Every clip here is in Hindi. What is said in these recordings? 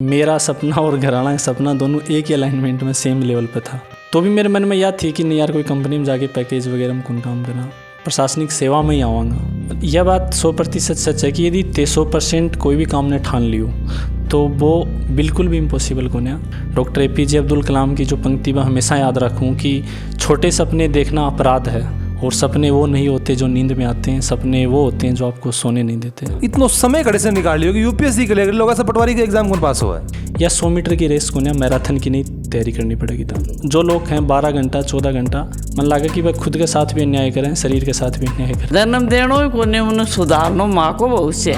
मेरा सपना और घराना का सपना दोनों एक ही अलाइनमेंट में सेम लेवल पे था। तो भी मेरे मन में याद थी कि नहीं यार, कोई कंपनी में जाके पैकेज वगैरह में कौन काम करना, प्रशासनिक सेवा में ही आऊँगा। यह बात 100% सच है कि यदि 100% कोई भी काम ने ठान लियो तो वो बिल्कुल भी इम्पॉसिबल को नहीं। डॉक्टर APJ अब्दुल कलाम की जो पंक्ति मैं हमेशा याद रखूँ कि छोटे सपने देखना अपराध है और सपने वो नहीं होते जो नींद में आते हैं, सपने वो होते हैं जो आपको सोने नहीं देते। इतना समय कड़े से निकाल लियो कि UPSC के लिए लोग ऐसा पटवारी के एग्जाम कौन पास हुआ है या 100 मीटर की रेस को नहीं, मैराथन की नहीं तैयारी करनी पड़ेगी। था जो लोग हैं 12 घंटा 14 घंटा, मन लगा कि वह खुद के साथ भी अन्याय करें, शरीर के साथ भी अन्याय करें। जन्म देनो को ने उन्हें सुधारनो माँ को बहुत से।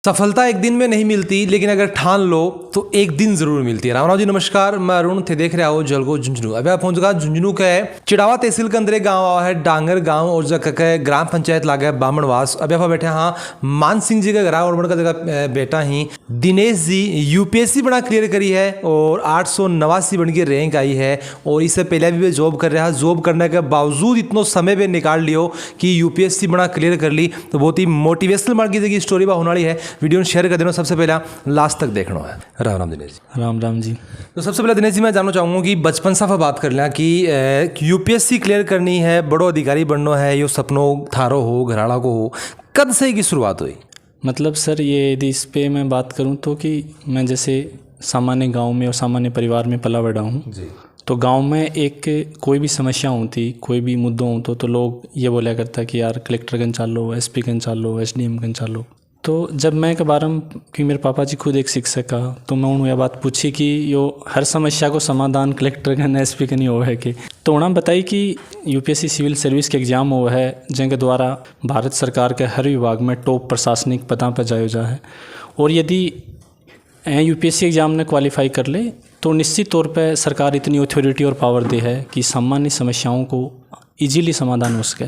सफलता एक दिन में नहीं मिलती, लेकिन अगर ठान लो तो एक दिन जरूर मिलती है। राम जी नमस्कार, मैं अरुण थे, देख रहे हो जलगो झुंझुनू। अभी आप पहुंच गया झुंझुनू का है चिड़ावा तहसील के अंदर एक गाँव आवा है डांगर गाँव, और जगह ग्राम पंचायत लागे है बामणवास। अभी आप बैठे हाँ मान सिंह जी का घर और का जगह बेटा ही दिनेश जी UPSC बना क्लियर करी है और 889 बन के रैंक आई है। और इससे पहले भी वे जॉब कर रहा है, जॉब करने के बावजूद इतना समय पे निकाल लियो कि UPSC बना क्लियर कर ली। तो बहुत ही मोटिवेशनल मार की स्टोरी होने वाली है। वीडियो शेयर कर देना, सबसे पहला लास्ट तक देखना है। राम राम दिनेश जी। राम राम जी। तो सबसे पहले दिनेश जी मैं जानना चाहूँगा कि बचपन से बात कर लें कि UPSC क्लियर करनी है, बड़ो अधिकारी बनना है, यो सपनों थारो हो घराड़ा को हो, कब से की शुरुआत हुई? मतलब सर ये यदि इस पे मैं बात करूँ तो कि मैं जैसे सामान्य गांव में और सामान्य परिवार में पला बड़ा हूँ जी। तो गांव में एक कोई भी समस्या होती, कोई भी मुद्दों होते तो लोग ये बोला करता कि यार कलेक्टर गन चालो, SP गन चालो, SDM गन चालो। तो जब मैं के बारे में कि मेरे पापा जी खुद एक शिक्षक का, तो मैं उन्हें यह बात पूछी कि यो हर समस्या को समाधान कलेक्टर का SP का नहीं हो है कि। तो उन्होंने बताई कि UPSC सिविल सर्विस के एग्ज़ाम हो है जिनके द्वारा भारत सरकार के हर विभाग में टॉप प्रशासनिक पदों पर जाया जा है। और यदि UPSC एग्ज़ाम ने क्वालिफाई कर ले तो निश्चित तौर पर सरकार इतनी अथॉरिटी और पावर दे है कि सामान्य समस्याओं को ईजीली समाधान हो सके।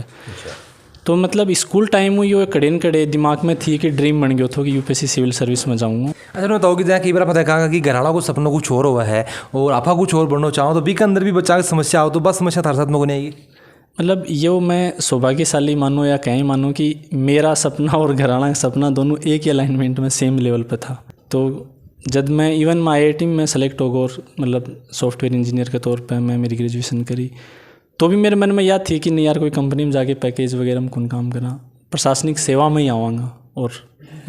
तो मतलब स्कूल टाइम में यो कड़े दिमाग में थी कि ड्रीम बन गया था कि UPSC सिविल सर्विस में जाऊँगा। अच्छा मैं बताओ कि जहाँ कई बार पता कहा कि घराड़ा को सपनों कुछ और हुआ है और आपा कुछ और बनना चाहो तो भी के अंदर भी बच्चा की समस्या हो तो बस समस्या थारे साथ में को नहीं आएगी। मतलब ये मैं सौभाग्यशाली मानो या कहीं मानो कि मेरा सपना और घराना का सपना दोनों एक ही अलाइनमेंट में सेम लेवल पर था। तो जब मैं इवन मैं IIT में सेलेक्ट हो गया और मतलब सॉफ्टवेयर इंजीनियर के तौर पर मैं मेरी ग्रेजुएशन करी, तो भी मेरे मन में याद थी कि नहीं यार, कोई कंपनी में जाके पैकेज वगैरह में कौन काम करना, प्रशासनिक सेवा में ही आऊँगा। और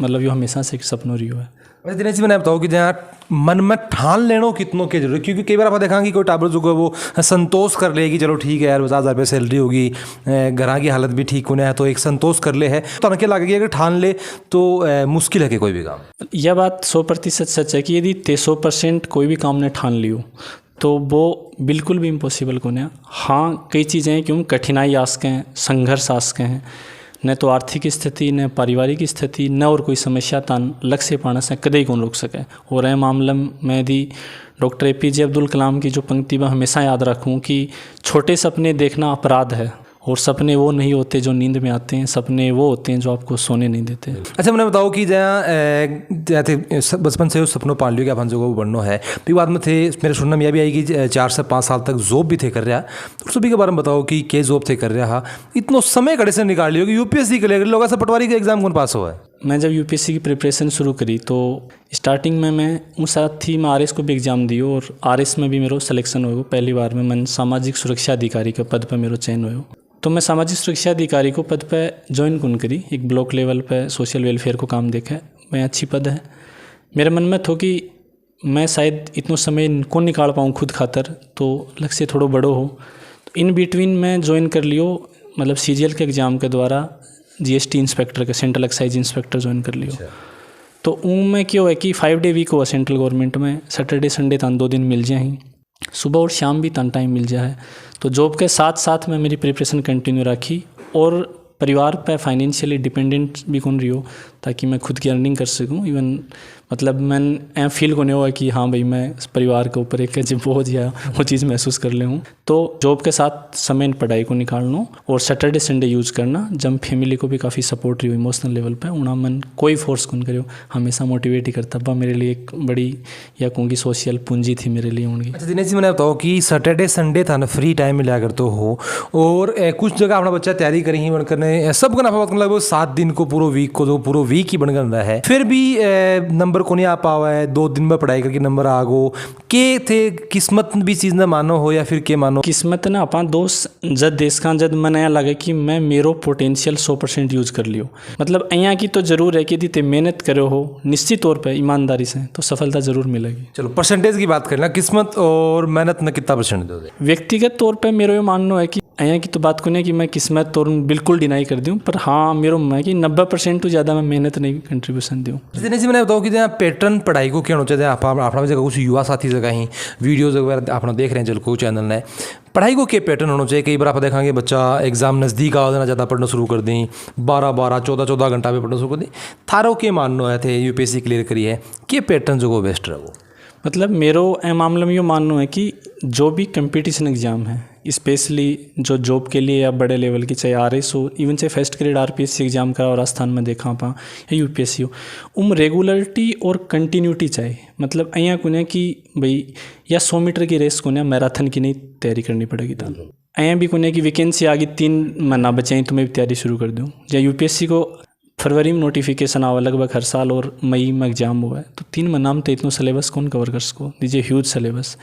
मतलब ये हमेशा से एक सपना रही है। वैसे दिनेश जी मैंने बताओ कि जहाँ मन में ठान लेना कितनों के जरूरी, क्योंकि कई बार आप देखा कि कोई टाबर जो वो संतोष कर ले कि चलो ठीक है यार 50,000 रुपये सैलरी होगी, घर की हालत भी ठीक होने है, तो एक संतोष कर ले है। तो अनके लगे कि अगर ठान ले तो मुश्किल है कि कोई भी काम। यह बात 100% सच है कि यदि 100% कोई भी काम ने ठान लियो तो वो बिल्कुल भी इम्पॉसिबल को नहीं। हाँ कई चीज़ें हैं क्यों कठिनाई आ सकें, संघर्ष आ सके हैं, न तो आर्थिक स्थिति न पारिवारिक स्थिति न और कोई समस्या तान लक्ष्य पाने से कदे ही कौन रोक सके। और यह मामले में यदि डॉक्टर APJ अब्दुल कलाम की जो पंक्ति मैं हमेशा याद रखूँ कि छोटे सपने देखना अपराध है और सपने वो नहीं होते जो नींद में आते हैं, सपने वो होते हैं जो आपको सोने नहीं देते। अच्छा मैंने बताओ कि जहाँ बचपन से सपनों पाल लियो कि अपन जो बनना है, फिर बाद में थे मेरे सुनने में यह भी आई कि 4 से 5 साल तक जॉब भी थे कर रहा। तो सभी के बारे में बताओ कि क्या जॉब थे कर रहा, इतना समय कड़े से निकाल लियो कि UPSC के लिए लोग ऐसा पटवारी के एग्जाम कौन पास हुआ है? मैं जब UPSC की प्रिपरेशन शुरू करी तो स्टार्टिंग में मैं उस साथ थी, मैं RS को भी एग्ज़ाम दियो और RS में भी मेरा सिलेक्शन हो। पहली बार में मैं सामाजिक सुरक्षा अधिकारी के पद पर मेरा चयन हो। तो मैं सामाजिक सुरक्षा अधिकारी को पद पे ज्वाइन कौन करी, एक ब्लॉक लेवल पे सोशल वेलफेयर को काम देखा। मैं अच्छी पद है, मेरे मन में थो कि मैं शायद इतना समय कौन निकाल पाऊँ खुद खातर, तो लक्ष्य थोड़ा बड़ो हो। तो इन बिटवीन मैं ज्वाइन कर लियो, मतलब CGL के एग्ज़ाम के द्वारा GST इंस्पेक्टर के, सेंट्रल एक्साइज इंस्पेक्टर ज्वाइन कर लियो। तो उनमें क्यों है कि 5 डे वीक हुआ सेंट्रल गवर्नमेंट में, सैटरडे संडे तन 2 दिन मिल जाए, सुबह और शाम भी तन टाइम मिल जाए। तो जॉब के साथ साथ मैं मेरी प्रिपरेशन कंटिन्यू रखी और परिवार पे फाइनेंशियली डिपेंडेंट भी कौन रही हो ताकि मैं खुद की अर्निंग कर सकूं। इवन मतलब मैं फील को नहीं हुआ कि हाँ भाई मैं परिवार के ऊपर एक अजीब बोझ या वो चीज़ महसूस कर ले हूँ। तो जॉब के साथ समय पढ़ाई को निकालना और सैटरडे संडे यूज़ करना, जब फैमिली को भी काफ़ी सपोर्ट रही हो इमोशनल लेवल पे, उन्हें मन कोई फोर्स कौन करो, हमेशा मोटिवेट ही करता। वह मेरे लिए एक बड़ी या कहूँगी सोशल पूंजी थी मेरे लिए उनकी। अच्छा दिनेश जी मैंने बताओ कि सैटरडे संडे था ना फ्री टाइम मिला करते हो और कुछ जगह अपना बच्चा तैयारी करी ही मन करने सब का ना लगभग 7 दिन को पूरा वीक को, जो पूरा वीक ही बनकर रहा है, फिर भी नंबर को नहीं आ पावा है, 2 दिन में पढ़ाई करके नंबर आ गो के थे किस्मत भी चीज़ ना मानो हो या फिर के मानो किस्मत ना अपना दोस्त जद देश का जद मन ऐसा लगे कि मैं मेरो पोटेंशियल 100% यूज कर लियो। मतलब यहाँ की तो जरूर है कि यदि ते मेहनत करो हो निश्चित तौर पे ईमानदारी से तो सफलता जरूर मिलेगी। चलो परसेंटेज की बात करना, किस्मत और मेहनत में कितना परसेंट दोगे? व्यक्तिगत तौर पे मेरा ये मानना है कि यहाँ की तो बात को नहीं कि मैं किस्मत तौर बिल्कुल डिनाई कर दूँ, पर हाँ मेरो मैं कि 90% तो ज़्यादा मैं मेहनत नहीं कंट्रीब्यूशन दूँ। जैसे मैंने बताऊँ कि जहाँ पैटर्न पढ़ाई को क्या होना चाहिए, अपना जगह कुछ युवा साथी जगह ही वीडियोज़ वगैरह अपना देख रहे हैं जलको चैनल ने, पढ़ाई को क्या पैटर्न होना चाहिए? कई बार आप देखेंगे बच्चा एग्जाम नज़दीक आ देना ज़्यादा पढ़ना शुरू कर दें, 12-12 14-14 घंटा में पढ़ना शुरू कर दें। थारो के मानना है थे यूपीएससी क्लियर करी है कि पैटर्न जो बेस्ट रहे वो? मतलब मेरो ए मामले में ये मानना है कि जो भी कंपटीशन एग्ज़ाम है स्पेशली जो जॉब के लिए या बड़े लेवल की, चाहे आरएस हो, इवन चाहे फर्स्ट ग्रेड आरपीएससी एग्जाम का और राजस्थान में देखा पा या यूपीएससी हो, रेगुलरिटी और कंटिन्यूटी चाहिए। मतलब અહીંયા कोने कि भाई या 100 मीटर की रेस कोने मैराथन की नहीं तैयारी करनी पड़ेगी। था અહીંયા भी कोने की वैकेंसी आ गई 3 महीना बचे तो मैं भी तैयारी शुरू कर दूँ। या यूपीएससी को फरवरी में नोटिफिकेशन आवा लगभग हर साल और मई में एग्जाम हुआ है, तो 3 महीना में तो इतना सिलेबस कौन कवर कर सको दीजिए, ह्यूज सिलेबस।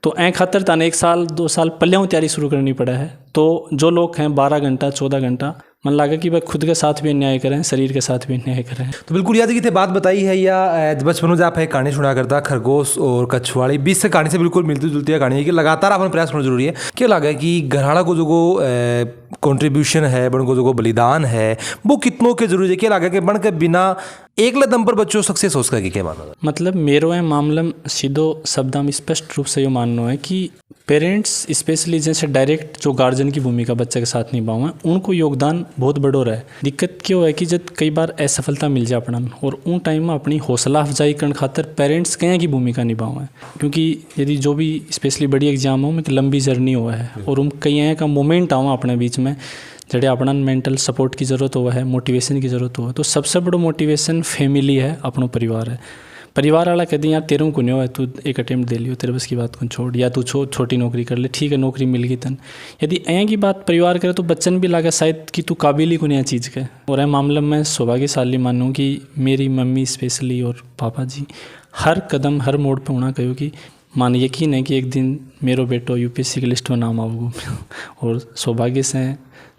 तो ऐ खातर ताने 1 साल 2 साल पहले तैयारी शुरू करनी पड़ा है। तो जो लोग हैं 12 घंटा 14 घंटा मन लगा कि भाई खुद के साथ भी अन्याय करें, शरीर के साथ भी अन्याय करें। तो बिल्कुल याद की बात बताई है या बचपन में आप एक कहानी सुना करता खरगोश और कछुआड़ी, बीच से कहानी से बिल्कुल मिलती जुलती है कहानी है कि लगातार आपने प्रयास करना जरूरी है। क्या लगा कि घराड़ा को जो कंट्रीब्यूशन है, बन को जो बलिदान है वो कितनों के जरूरी है? क्या लगा कि बन के बिना एक दम पर बच्चों सक्सेस हो सकेगी? क्या मानना? मतलब मेरो है मामला सीधो शब्द में स्पष्ट रूप से ये मानना है कि पेरेंट्स स्पेशली जैसे डायरेक्ट जो गार्जियन की भूमिका बच्चे के साथ निभाओ है उनको योगदान बहुत बड़ो रहा है। दिक्कत क्यों है कि जब कई बार असफलता मिल जाए अपना और उन टाइम में अपनी हौसला अफजाई करने खातर पेरेंट्स कहीं की भूमिका निभाओ है, क्योंकि यदि जो भी स्पेशली बड़ी एग्जाम हो में लंबी जर्नी हुआ है और उन कई का मोमेंट आओ अपने बीच में जड़े अपना मेंटल सपोर्ट की ज़रूरत हुआ है, मोटिवेशन की ज़रूरत हुआ है। तो सबसे बड़ो मोटिवेशन फैमिली है, अपनो परिवार है। परिवार वाला कहते हैं यार तेरे को नहीं हो, तू एक अटेम्प्ट दे लियो, तेरे बस की बात को छोड़, या तू छोटी नौकरी कर ले, ठीक है नौकरी मिल गई तन। यदि ऐ की बात परिवार करे तो बच्चन भी लगा शायद कि तू काबिल ही को नहीं चीज़ के। और ऐ मामले में सौभाग्यशाली मानूँ कि मेरी मम्मी स्पेशली और पापा जी हर कदम हर मोड़ पर होना कहो कि मान यकीन है कि एक दिन मेरो बेटो यूपीएससी की लिस्ट में नाम आओगे और सौभाग्य से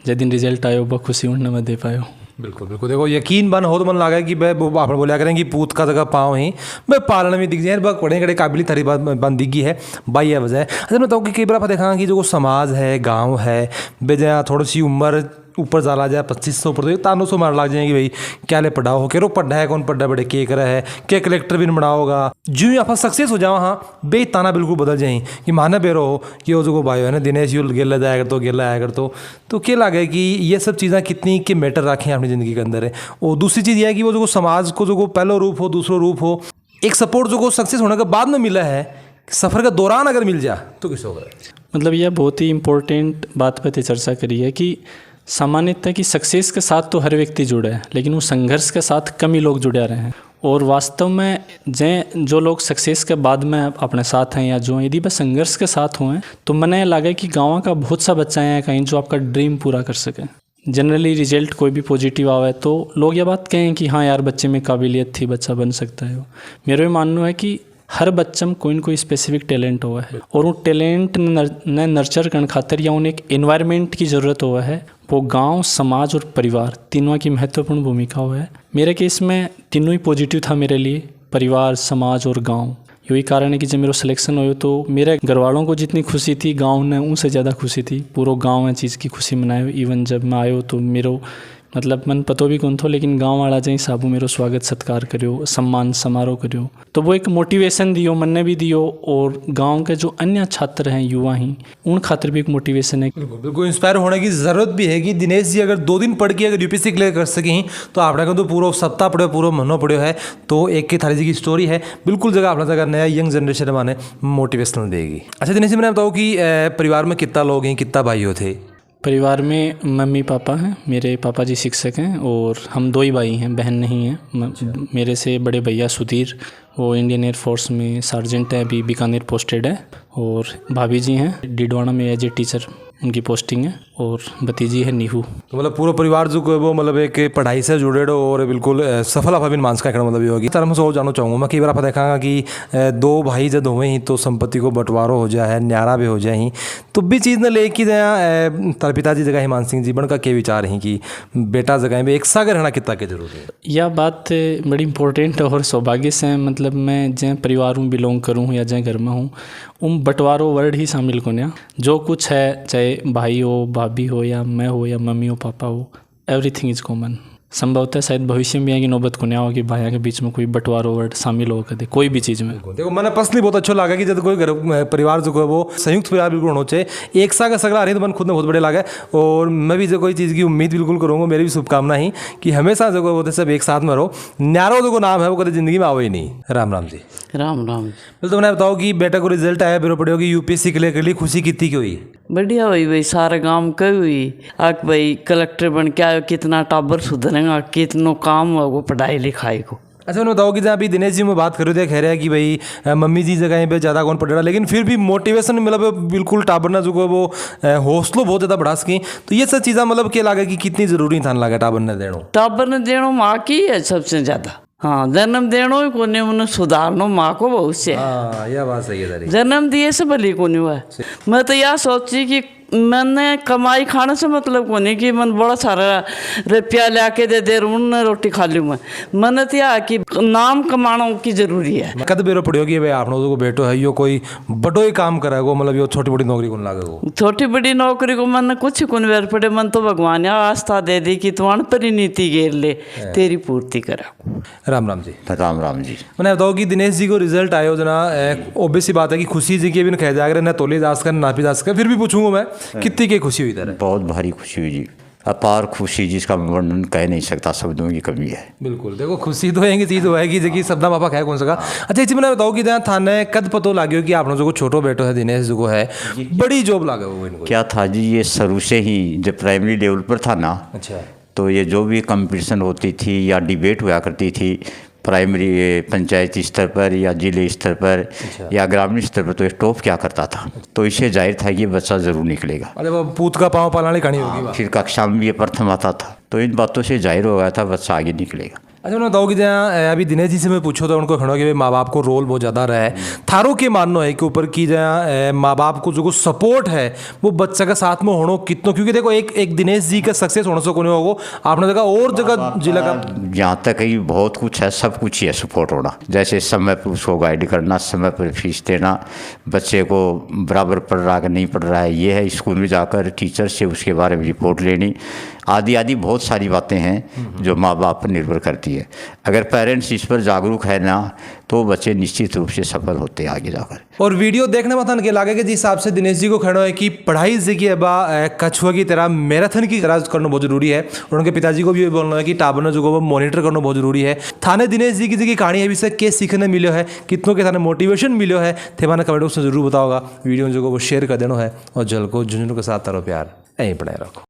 जिस दिन रिजल्ट आयो वह खुशी उड़ने में दे पायो। बिल्कुल बिल्कुल, देखो यकीन बन हो तो मन लगा कि भाई आप बोलिया करें कि पूत का जगह पाँव ही भाई पालन में दिख जाए, बड़े बड़े काबिल थारी बात बन दिखी है भाई है वजह। अच्छा मैं बताऊँ कि कई बार आप देखा कि जो समाज है गाँव है बेजा थोड़ी सी उम्र ऊपर जाला जाए 2500 ऊपर तो 300 मार लग जाएंगे भाई क्या ले पढ़ा हो, केरो पढ़ा है कौन पढ़ा बड़े के करा है, क्या कलेक्टर भी बना होगा। जो ही आप सक्सेस हो जाओ हाँ बे ताना बिल्कुल बदल जाए कि माना बेरो हो कि वो जो भाई है ना दिनेश यू गेला जाया कर तो गेला आया कर तो क्या लगे कि ये सब चीज़ें कितनी के मैटर रखें अपनी ज़िंदगी के अंदर है। और दूसरी चीज़ यह है कि वो जो समाज को जो पहला रूप हो दूसरा रूप हो, एक सपोर्ट जो सक्सेस होने के बाद में मिला है सफ़र के दौरान अगर मिल जाए तो किस होगा। मतलब यह बहुत ही इम्पोर्टेंट बात पर चर्चा करी है कि सामान्यतः कि सक्सेस के साथ तो हर व्यक्ति जुड़े है, लेकिन वो संघर्ष के साथ कम ही लोग जुड़े रहे हैं। और वास्तव में जो लोग सक्सेस के बाद में अपने साथ हैं या जो यदि बस संघर्ष के साथ हुए तो मैंने लगा कि गाँव का बहुत सा बच्चा है कहीं जो आपका ड्रीम पूरा कर सके। जनरली रिजल्ट कोई भी पॉजिटिव आवे तो लोग ये बात कहें कि हाँ यार बच्चे में काबिलियत थी, बच्चा बन सकता है। मेरा मानना है कि हर बच्चे में कोई न कोई स्पेसिफिक टैलेंट हुआ है और वो टैलेंट ने नर्चर करने खातर या उन्हें एक एनवायरनमेंट की ज़रूरत हुआ है। वो गांव, समाज और परिवार तीनों की महत्वपूर्ण भूमिका हुआ है। मेरे केस में तीनों ही पॉजिटिव था मेरे लिए, परिवार, समाज और गांव। यही कारण है कि जब मेरा सिलेक्शन हुआ तो मेरे घर वालों को जितनी खुशी थी गांव ने उनसे ज़्यादा खुशी थी। पूरा गांव में चीज़ की खुशी मनाए। इवन जब मैं आयो तो मेरो मतलब मन पतो भी कौन थो, लेकिन गांव वाला जहीं साबू मेरो स्वागत सत्कार करियो, सम्मान समारोह करियो, तो वो एक मोटिवेशन दियो, मन ने भी दियो। और गांव के जो अन्य छात्र हैं, युवा ही, उन खातिर भी एक मोटिवेशन है। बिल्कुल इंस्पायर होने की ज़रूरत भी है कि दिनेश जी अगर 2 दिन पढ़ के अगर यूपीएससी क्लियर कर सकें तो आपने को तो पूरा सप्ताह पढ़ो, पूरा महीनों पढ़ो है। तो एक की थाली जी की स्टोरी है बिल्कुल जगह अपना जगह नया यंग जनरेशन माने मोटिवेशनल देगी। अच्छा दिनेश जी मैंने बताओ कि परिवार में कितना लोग हैं, कितना भाइयों थे? परिवार में मम्मी पापा हैं, मेरे पापा जी शिक्षक हैं और हम 2 ही भाई हैं, बहन नहीं हैं। मेरे से बड़े भैया सुधीर वो इंडियन एयरफोर्स में सार्जेंट है, अभी बीकानेर पोस्टेड है। और भाभी जी हैं डीडवाना में एज ए टीचर उनकी पोस्टिंग है, और भतीजी है नीहू। तो मतलब पूरा परिवार जो है वो मतलब एक पढ़ाई से जुड़े हो और बिल्कुल सफल आप मानस का मतलब ये होगी। तरह मैं सो जानना चाहूँगा मैं, कई बार आप देखा कि दो भाई जब होवे ही तो संपत्ति को बंटवारो हो जाए, न्यारा भी हो जाए ही, तो भी चीज़ ने लेके जहाँ तार पिताजी जगह हिमान सिंह जी बन का के विचार ही कि बेटा जगह में एक सागर रहना कितना के जरूरी है। यह बात बड़ी इम्पोर्टेंट और सौभाग्य से है। मतलब मैं जै परिवार हूँ बिलोंग करूँ या जै घर में हूँ, बंटवारो वर्ड ही शामिल को ना, जो कुछ है चाहे भाई हो, भाभी हो, या मैं हो, या मम्मी हो, पापा हो, एवरीथिंग इज़ कॉमन। संभवतः शायद भविष्य में आगे नौबत को नहीं हो कि भाइयों के बीच में कोई बंटवारो वर्ड शामिल हो कदे कोई भी चीज़ में। देखो मैंने पर्सनली बहुत अच्छा लगा कि जब कोई घर परिवार जो है वो संयुक्त परिवार बिल्कुल होना चाहिए। एक सा का सगड़ा आ रही तो मन खुद में बहुत बढ़िया लगा, और मैं भी जो कोई चीज़ की उम्मीद बिल्कुल करूँगा, मेरी भी शुभकामना ही कि हमेशा जो है वो सब एक साथ में रहो। न्यारो जो नाम है वो कभी जिंदगी में आओ ही नहीं। राम राम जी। राम राम। तो मैंने बताओ कि बेटा को रिजल्ट आया बिरो पड़े होगी यूपीएससी क्लियर कर ली, खुशी कितनी की हुई? बढ़िया हुई भाई, सारा गांव कही हुई आक भाई कलेक्टर बन के आयो, कितना टाबर सुधरेगा, कितनो काम होगा पढ़ाई लिखाई को। अच्छा मैंने बताओ कि जहाँ अभी दिनेश जी में बात कर रहे थे, कह रहे हैं कि भाई मम्मी जी जगह पे ज़्यादा कौन पढ़ रहा, लेकिन फिर भी मोटिवेशन मतलब बिल्कुल टाबरना जो है वो हौसलों बहुत ज़्यादा बढ़ा सकें, तो ये सब चीज़ें मतलब क्या लगे कि कितनी ज़रूरी था लगा टाबर ने देना? टाबर ने देनो माँ की है सबसे ज़्यादा। हाँ, जन्म देनो ही कोने उन्हें सुधारनो माँ को बहुत से। हाँ यह बात सही है। जन्म दिए से भली को नहीं हुआ। मैं तो यह सोची कि मैंने कमाई खाने से मतलब को नहीं कि मन बड़ा सारा रुपया ला के दे दे उन्हें रोटी खा लूँ मैंने तो यह कि नाम कमाना की जरूरी है। कद बेरो पड़ी होगी भाई आप लोगों को बेटो है यो कोई बड़ो ही काम करेगा, मतलब यो छोटी बड़ी नौकरी कौन लागे? छोटी बड़ी नौकरी को मैंने कुछ कौन बेर पड़े, मन तो भगवान आस्था दे दी कि तू अनपरी नीति घेर ले तेरी पूर्ति करा। राम राम जी। राम राम जी। मैंने बताओ कि दिनेश जी को रिजल्ट आयो जना, ऑब्वियस सी बात है कि खुशी जी की भी कह जाएगा ना तोले जा सका ना भी जा सका, फिर भी पूछूंगा मैं कितनी की खुशी हुई? तरह बहुत भारी खुशी हुई जी, अपार खुशी जिसका वर्णन कह नहीं सकता, शब्दों की कमी है। बिल्कुल देखो खुशी तो है चीज़ होएगी जो शब्दा पापा कह कौन सका। अच्छा इसी मैंने बताओ कि जहाँ थाने कद पतो लाग्यो कि आप लोगों को छोटो बेटो है दिनेश जो है बड़ी जॉब लागे वो इनको? क्या था जी, ये शुरू से ही जब प्राइमरी लेवल पर था ना, अच्छा, तो ये जो भी कंपटीशन होती थी या डिबेट हुआ करती थी प्राइमरी पंचायती स्तर पर या जिले स्तर पर या ग्रामीण स्तर पर, तो ये टॉप क्या करता था, तो इसे जाहिर था कि ये बच्चा ज़रूर निकलेगा। अरे वो पूत का पाँव पालाने कहानी होगी। फिर कक्षा में भी ये प्रथम आता था, तो इन बातों से जाहिर हो गया था बच्चा आगे निकलेगा। अच्छा मैं बताऊँ कि जहाँ अभी दिनेश जी से मैं पूछो तो उनको खड़ो कि भाई माँ बाप को रोल बहुत ज़्यादा रहा है, थारो के मानना है के ऊपर कि जहाँ माँ बाप को जो सपोर्ट है वो बच्चा का साथ में होना कितना, क्योंकि देखो एक दिनेश जी का सक्सेस होने से को नहीं होगा, आपने देखा और जगह जिला का यहाँ तक ही बहुत कुछ है, सब कुछ ही है सपोर्ट होना, जैसे समय पर उसको गाइड करना, समय पर फीस देना, बच्चे को बराबर पढ़ रहा है कि नहीं पढ़ रहा है, ये है स्कूल में जाकर टीचर से उसके बारे में रिपोर्ट लेनी, आदि आदि बहुत सारी बातें हैं जो माँ बाप पर निर्भर करती है। अगर पेरेंट्स इस पर जागरूक है ना, तो बच्चे निश्चित रूप से सफल होते हैं आगे जाकर। और वीडियो देखने में था लगे कि जिस हिसाब से दिनेश जी को खड़ो है कि पढ़ाई से की कछुआ की तरह मैराथन की तरह करना बहुत जरूरी है, और उनके पिताजी को भी बोलना है कि टाबर जो वो मॉनिटर करना बहुत जरूरी है। थाने दिनेश जी की कहानी है विषय के सीखने मिलो है, कितनों के थाने मोटिवेशन मिलो है, थे मैंने कमेंट बॉक्स में जरूर बताओगा। वीडियो जो वो शेयर कर देना है, और जल को झुंझुनू के साथ तारो प्यार यहीं पढ़ाए रखो।